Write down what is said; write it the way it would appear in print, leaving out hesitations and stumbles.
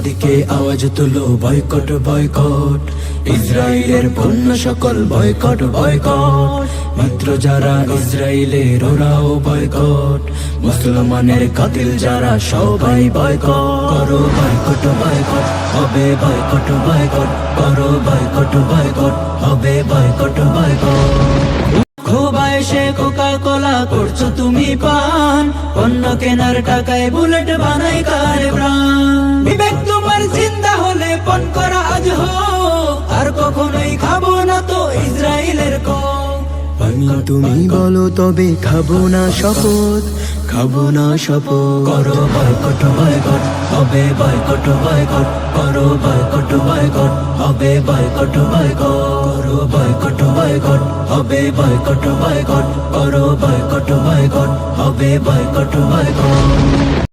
দিকে আওয়াজ তুলো বয়কট বয়কট, ইসরায়েলের পণ্য সকল বয়কট বয়কট। মিত্র যারা ইসরায়েলের ওরাও বয়কট, মুসলমানের কাতিল যারা সবাই বয়কট। করো বয়কট বয়কট, হবে বয়কট বয়কট, করো বয়কট বয়কট, হবে বয়কট বয়কট। বয়সে কোকা কোলা করছো তুমি পান, পণ্য কেনার টাকায় বুলেট বানাই কার প্রাণ। বিবেক তোমার জিন্দা হলে পণ করা আজ হোক, আর কখনোই খাবো না তো ইসরায়েলের কম। আমি তুমি বলো তবে খাবো না শপথ, খাবো না শপথ। করো বয়কট বয়কট, হবে বয়কট বয়কট, করো বয়কট বয়কট, হবে বয়কট বয়কট। করো বয়কট বয়কট, হবে বয়কট বয়কট, করো বয়কট বয়কট, হবে বয়কট বয়কট।